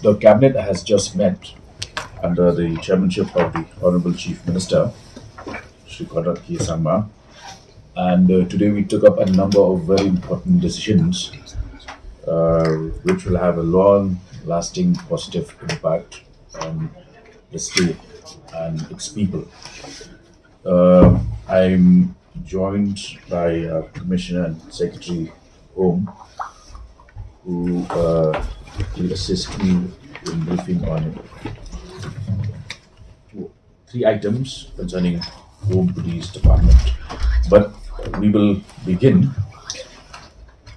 The cabinet has just met under the chairmanship of the Honorable Chief Minister, Shri Konrad Sangma, and today we took up a number of very important decisions which will have a long-lasting positive impact on the state and its people. I'm joined by our Commissioner and Secretary Home, who will assist me in briefing on three items concerning Home Police Department. But we will begin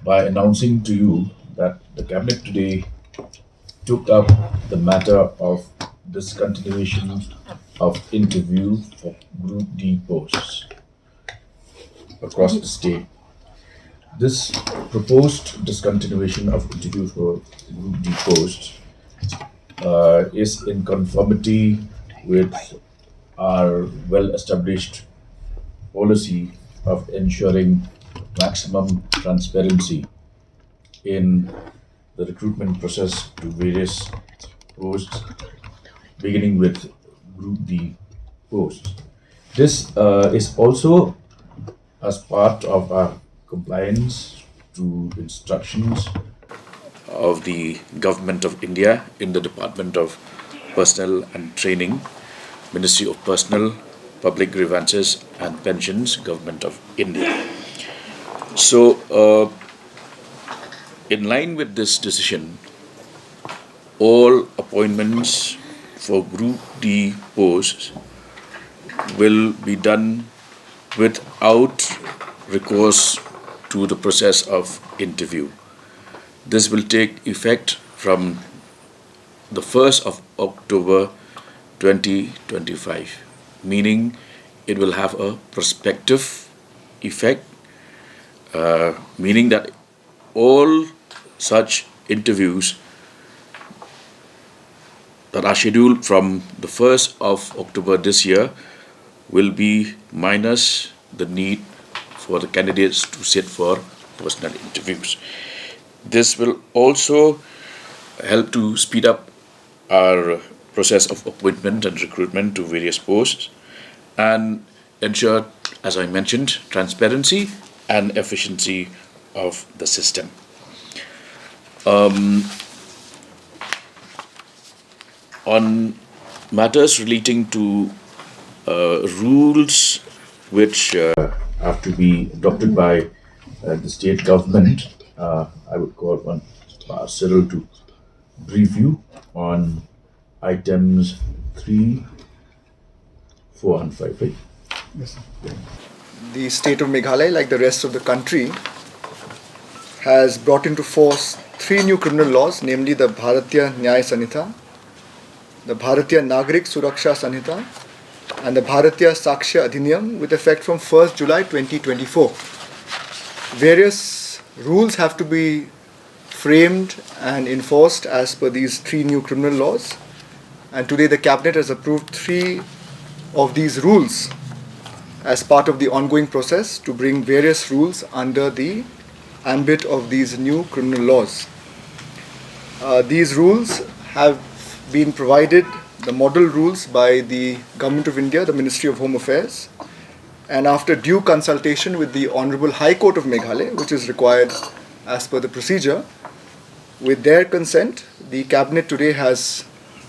by announcing to you that the Cabinet today took up the matter of discontinuation of interview for Group D posts across the state. This proposed discontinuation of interview for Group D posts is in conformity with our well-established policy of ensuring maximum transparency in the recruitment process to various posts, beginning with Group D posts. This is also as part of our compliance to instructions of the Government of India in the Department of Personnel and Training, Ministry of Personnel, Public Grievances and Pensions, Government of India. So, in line with this decision, all appointments for Group D posts will be done without recourse to the process of interview. This will take effect from the 1st of October 2025, meaning it will have a prospective effect, meaning that all such interviews that are scheduled from the 1st of October this year will be minus the need for the candidates to sit for personal interviews. This will also help to speed up our process of appointment and recruitment to various posts and ensure, as I mentioned, transparency and efficiency of the system. On matters relating to rules which have to be adopted by the state government, I would call upon Cyril to brief you on items 3, 4 and 5, right? Yes, sir. The state of Meghalaya, like the rest of the country, has brought into force 3 new criminal laws, namely the Bharatiya Nyaya Sanhita, the Bharatiya Nagrik Suraksha Sanhita, and the Bharatiya Sakshya Adhiniyam with effect from 1st July 2024. Various rules have to be framed and enforced as per these 3 new criminal laws, and today the Cabinet has approved 3 of these rules as part of the ongoing process to bring various rules under the ambit of these new criminal laws. These rules have been provided, the model rules, by the Government of India, the Ministry of Home Affairs, and after due consultation with the Honorable High Court of Meghalaya, which is required as per the procedure, with their consent, the Cabinet today has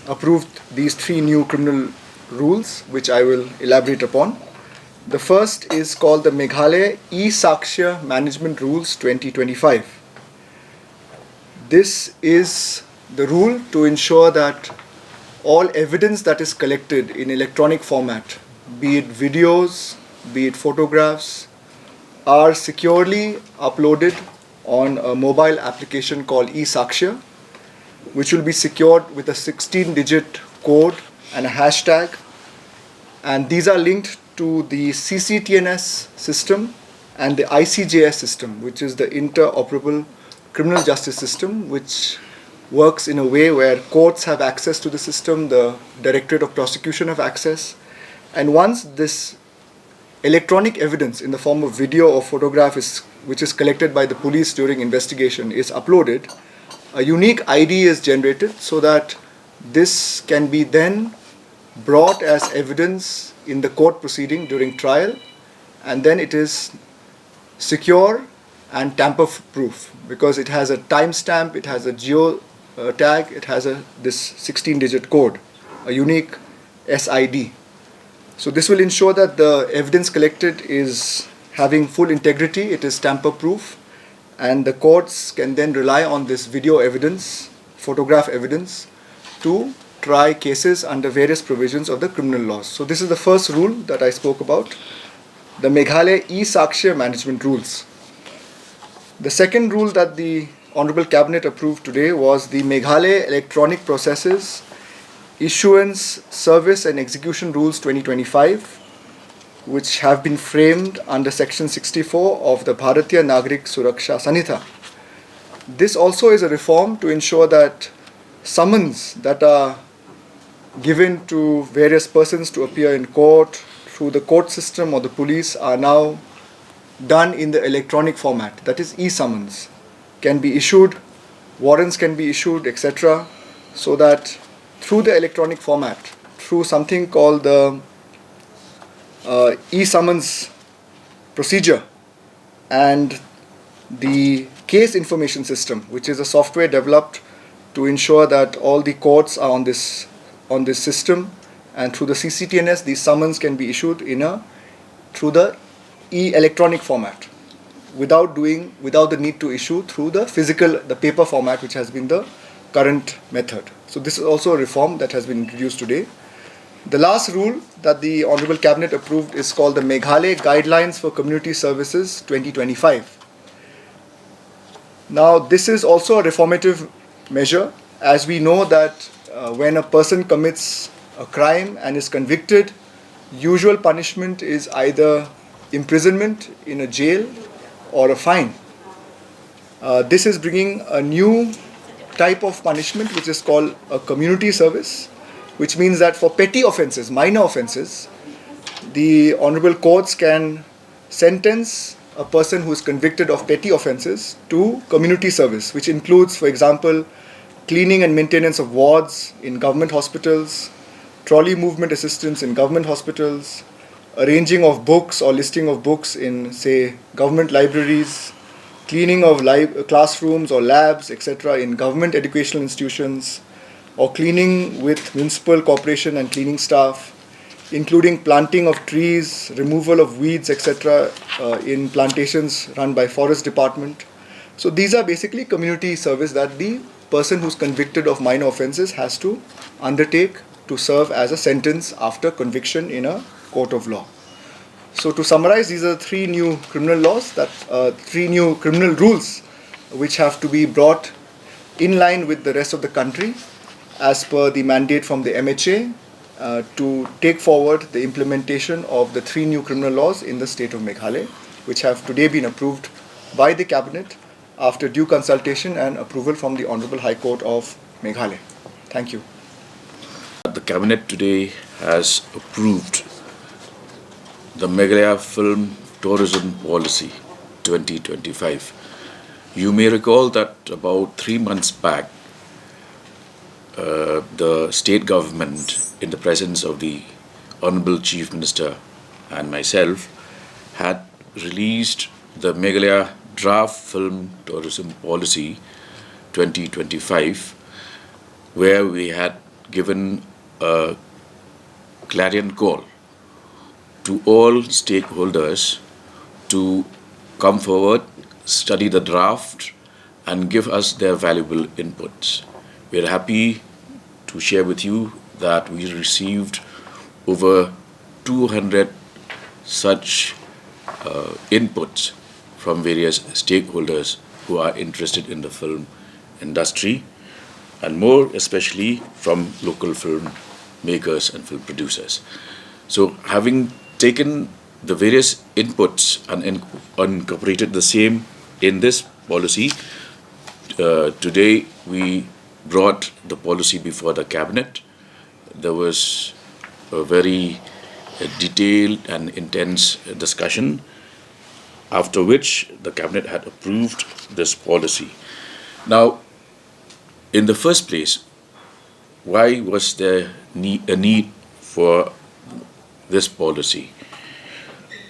approved these 3 new criminal rules, which I will elaborate upon. The first is called the Meghalaya E-Sakshya Management Rules 2025. This is the rule to ensure that all evidence that is collected in electronic format, be it videos, be it photographs, are securely uploaded on a mobile application called E-Sakshya, which will be secured with a 16-digit code and a hashtag, and these are linked to the CCTNS system and the ICJS system, which is the interoperable criminal justice system, which works in a way where courts have access to the system, the Directorate of Prosecution have access, and once this electronic evidence in the form of video or photograph which is collected by the police during investigation is uploaded, a unique ID is generated so that this can be then brought as evidence in the court proceeding during trial, and then it is secure and tamper-proof because it has a timestamp, it has a geo tag, it has this 16-digit code, a unique SID. So this will ensure that the evidence collected is having full integrity, it is tamper-proof, and the courts can then rely on this video evidence, photograph evidence, to try cases under various provisions of the criminal laws. So this is the first rule that I spoke about, the Meghalaya e-Sakshya management rules. The second rule that the Honorable Cabinet approved today was the Meghalaya Electronic Processes Issuance, Service and Execution Rules 2025, which have been framed under Section 64 of the Bharatiya Nagrik Suraksha Sanhita. This also is a reform to ensure that summons that are given to various persons to appear in court through the court system or the police are now done in the electronic format, that is e-summons, can be issued, warrants can be issued, etc., so that through the electronic format, through something called the e-summons procedure and the case information system, which is a software developed to ensure that all the courts are on this system, and through the CCTNS these summons can be issued through the electronic format without the need to issue through the paper format, which has been the current method. So this is also a reform that has been introduced today. The last rule that the Honorable Cabinet approved is called the Meghalaya Guidelines for Community Services 2025. Now this is also a reformative measure, as we know that when a person commits a crime and is convicted, usual punishment is either imprisonment in a jail or a fine. This is bringing a new type of punishment which is called a community service, which means that for petty offences, minor offences, the honourable courts can sentence a person who is convicted of petty offences to community service, which includes, for example, cleaning and maintenance of wards in government hospitals, trolley movement assistance in government hospitals, arranging of books or listing of books in, say, government libraries, cleaning of classrooms or labs, etc. in government educational institutions, or cleaning with municipal corporation and cleaning staff, including planting of trees, removal of weeds, etc. In plantations run by Forest Department. So these are basically community service that the person who's convicted of minor offences has to undertake to serve as a sentence after conviction in a court of law. So to summarize, these are three new criminal laws, three new criminal rules which have to be brought in line with the rest of the country as per the mandate from the MHA to take forward the implementation of the three new criminal laws in the state of Meghalaya, which have today been approved by the Cabinet after due consultation and approval from the Honourable High Court of Meghalaya. Thank you. The Cabinet today has approved the Meghalaya Film Tourism Policy 2025. You may recall that about 3 months back, the state government, in the presence of the Honorable Chief Minister and myself, had released the Meghalaya Draft Film Tourism Policy 2025, where we had given a clarion call to all stakeholders to come forward, study the draft, and give us their valuable inputs. We are happy to share with you that we received over 200 such inputs from various stakeholders who are interested in the film industry, and more especially from local film makers and film producers. So having taken the various inputs and incorporated the same in this policy, today we brought the policy before the Cabinet. There was a very detailed and intense discussion, after which the Cabinet had approved this policy. Now, In the first place, why was there a need for this policy?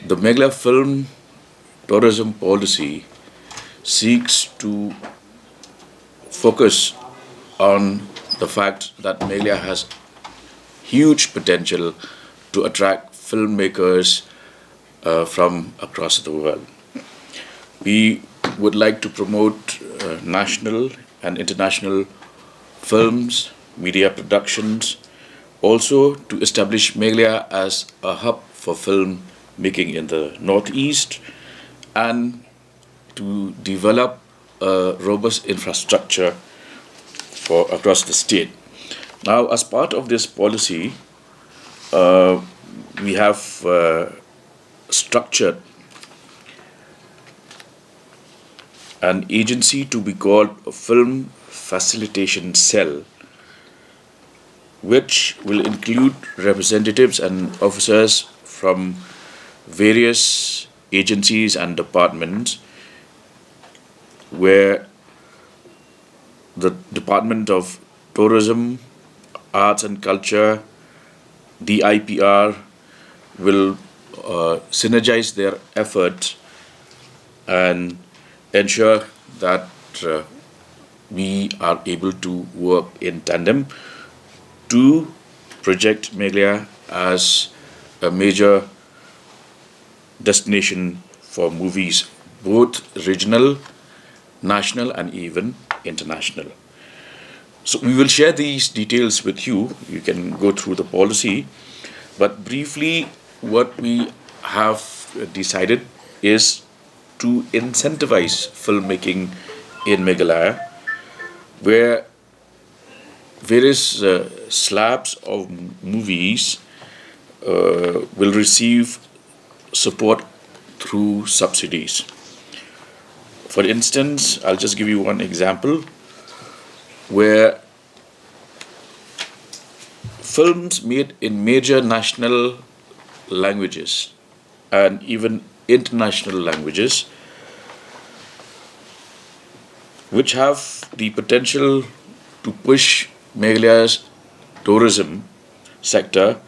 The Meghalaya film tourism policy seeks to focus on the fact that Meghalaya has huge potential to attract filmmakers from across the world. We would like to promote national and international films, media productions, also to establish Meghalaya as a hub for film making in the Northeast, and to develop a robust infrastructure for across the state. Now, as part of this policy, we have structured an agency to be called a Film Facilitation Cell, which will include representatives and officers from various agencies and departments, where the Department of Tourism, Arts and Culture, DIPR, will synergize their efforts and ensure that we are able to work in tandem to project Meghalaya as a major destination for movies, both regional, national, and even international. So we will share these details with you. You can go through the policy, but briefly, what we have decided is to incentivize filmmaking in Meghalaya, where various slabs of movies will receive support through subsidies. For instance, I'll just give you one example where films made in major national languages and even international languages, which have the potential to push Meghalaya's tourism sector,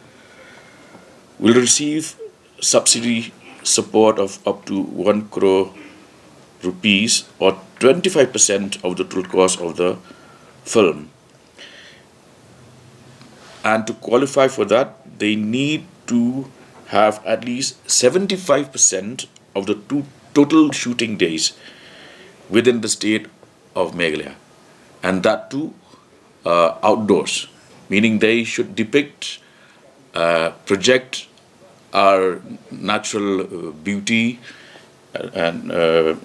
will receive subsidy support of up to 1 crore rupees, or 25% of the total cost of the film. And to qualify for that, they need to have at least 75% of the total shooting days within the state of Meghalaya, and that too outdoors, meaning they should depict, project our natural beauty and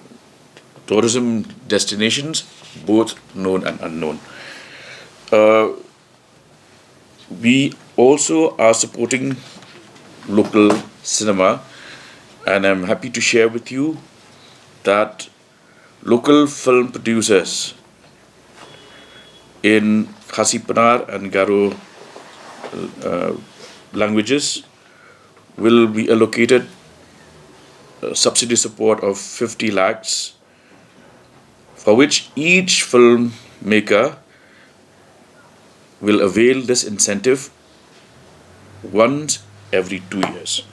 tourism destinations, both known and unknown. We also are supporting local cinema, and I'm happy to share with you that local film producers in Khasi Panar and Garo languages will be allocated subsidy support of 50 lakhs, for which each filmmaker will avail this incentive once every 2 years.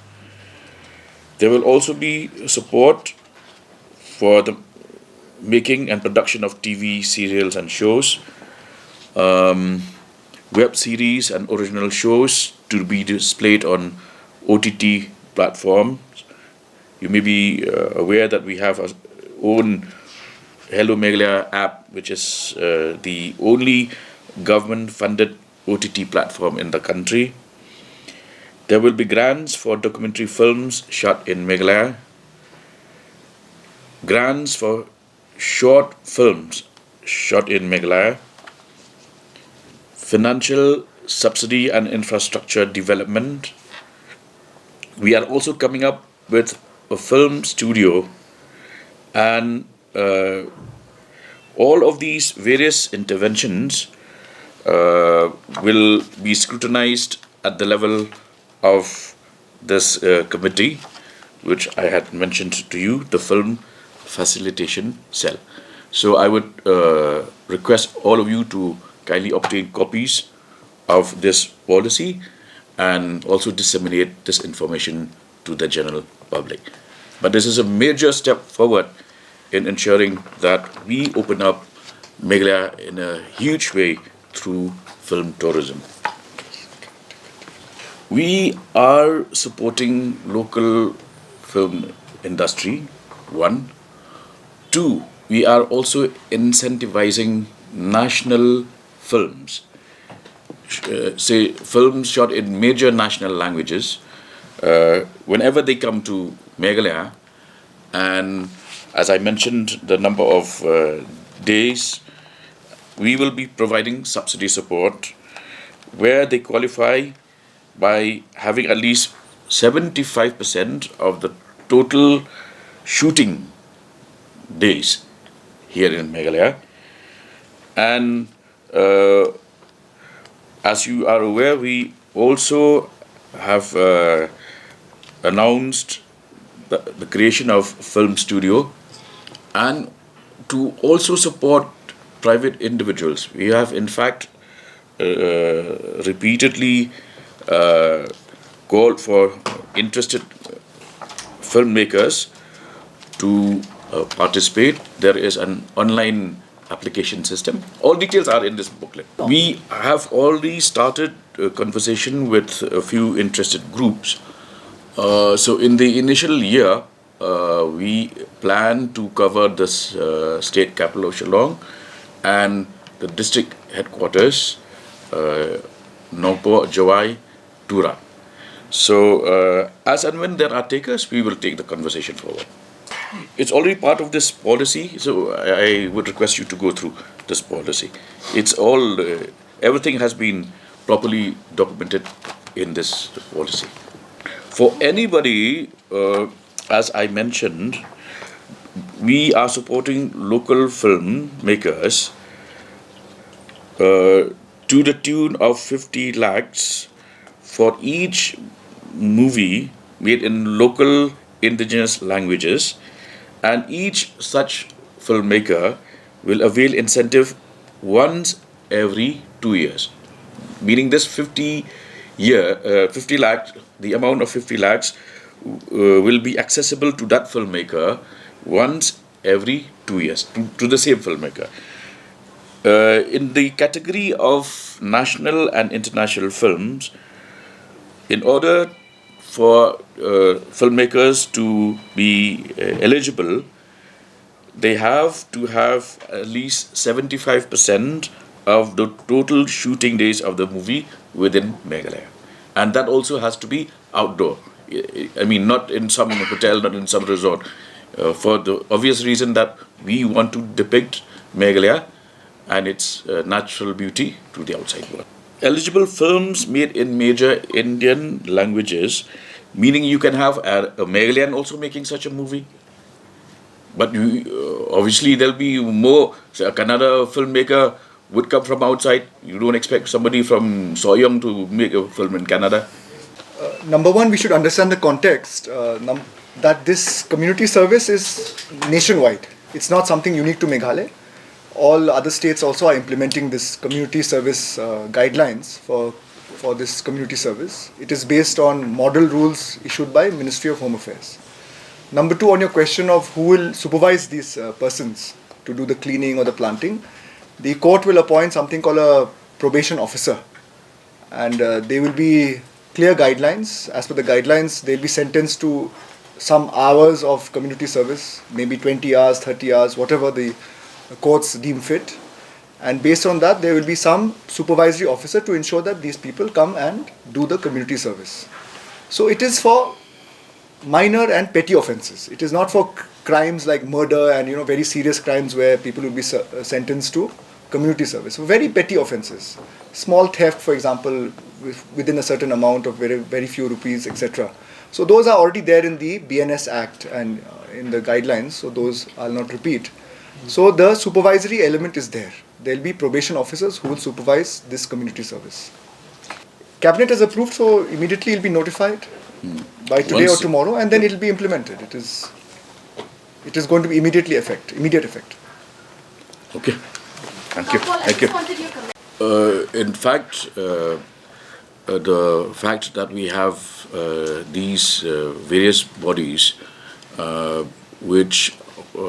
There will also be support for the making and production of TV serials and shows, web series and original shows to be displayed on OTT platforms. You may be aware that we have our own Hello Meghalaya app, which is the only government-funded OTT platform in the country. There will be grants for documentary films shot in Meghalaya, grants for short films shot in Meghalaya, financial subsidy and infrastructure development. We are also coming up with a film studio, and all of these various interventions will be scrutinized at the level of this committee, which I had mentioned to you, the Film Facilitation Cell. So I would request all of you to kindly obtain copies of this policy and also disseminate this information to the general public. But this is a major step forward in ensuring that we open up Meghalaya in a huge way through film tourism. We are supporting local film industry, one. Two, we are also incentivizing national films, say films shot in major national languages, whenever they come to Meghalaya. And as I mentioned, the number of days, we will be providing subsidy support where they qualify by having at least 75% of the total shooting days here in Meghalaya. And as you are aware, we also have announced the creation of film studio, and to also support private individuals. We have in fact repeatedly called for interested filmmakers to participate. There is an online application system. All details are in this booklet. We have already started a conversation with a few interested groups. So in the initial year, we plan to cover this state capital of Shillong and the district headquarters, Nongpo, Jawai, Tura. So as and when there are takers, we will take the conversation forward. It's already part of this policy, so I would request you to go through this policy. It's all, everything has been properly documented in this policy. For anybody, as I mentioned, we are supporting local filmmakers to the tune of 50 lakhs for each movie made in local indigenous languages, and each such filmmaker will avail incentive once every 2 years. Meaning this 50 lakhs, the amount of 50 lakhs will be accessible to that filmmaker once every 2 years, to the same filmmaker. In the category of national and international films, in order for filmmakers to be eligible, they have to have at least 75% of the total shooting days of the movie within Meghalaya. And that also has to be outdoor. I mean, not in some hotel, not in some resort, for the obvious reason that we want to depict Meghalaya and its natural beauty to the outside world. Eligible films made in major Indian languages, meaning you can have a Meghalayan also making such a movie. But obviously there'll be more. So a Kannada filmmaker would come from outside. You don't expect somebody from Soyang to make a film in Canada. Number one, we should understand the context that this community service is nationwide. It's not something unique to Meghalaya. All other states also are implementing this community service guidelines for this community service. It is based on model rules issued by Ministry of Home Affairs. Number two, on your question of who will supervise these persons to do the cleaning or the planting, the court will appoint something called a probation officer, and there will be clear guidelines. As per the guidelines, they'll be sentenced to some hours of community service, maybe 20 hours, 30 hours, whatever the courts deem fit. And based on that, there will be some supervisory officer to ensure that these people come and do the community service. So it is for minor and petty offences. It is not for crimes like murder and very serious crimes where people will be sentenced to community service. So very petty offences. Small theft, for example, within a certain amount of very, very few rupees, etc. So those are already there in the BNS Act and in the guidelines, so those I'll not repeat. So the supervisory element is there. There will be probation officers who will supervise this community service. Cabinet has approved, so immediately it will be notified by today or tomorrow, and then it will be implemented. It is going to be immediate effect. Okay. Thank you. Thank you. In fact, the fact that we have these various bodies which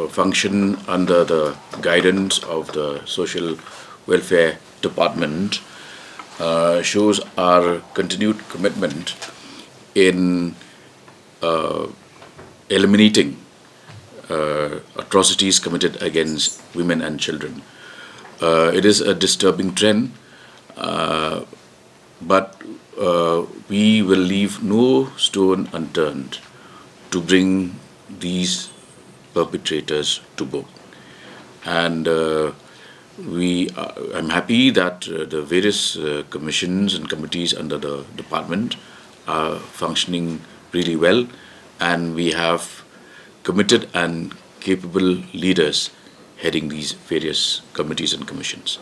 function under the guidance of the Social Welfare Department shows our continued commitment in eliminating atrocities committed against women and children. It is a disturbing trend, but we will leave no stone unturned to bring these perpetrators to book. And I'm happy that the various commissions and committees under the department are functioning really well, and we have committed and capable leaders heading these various committees and commissions.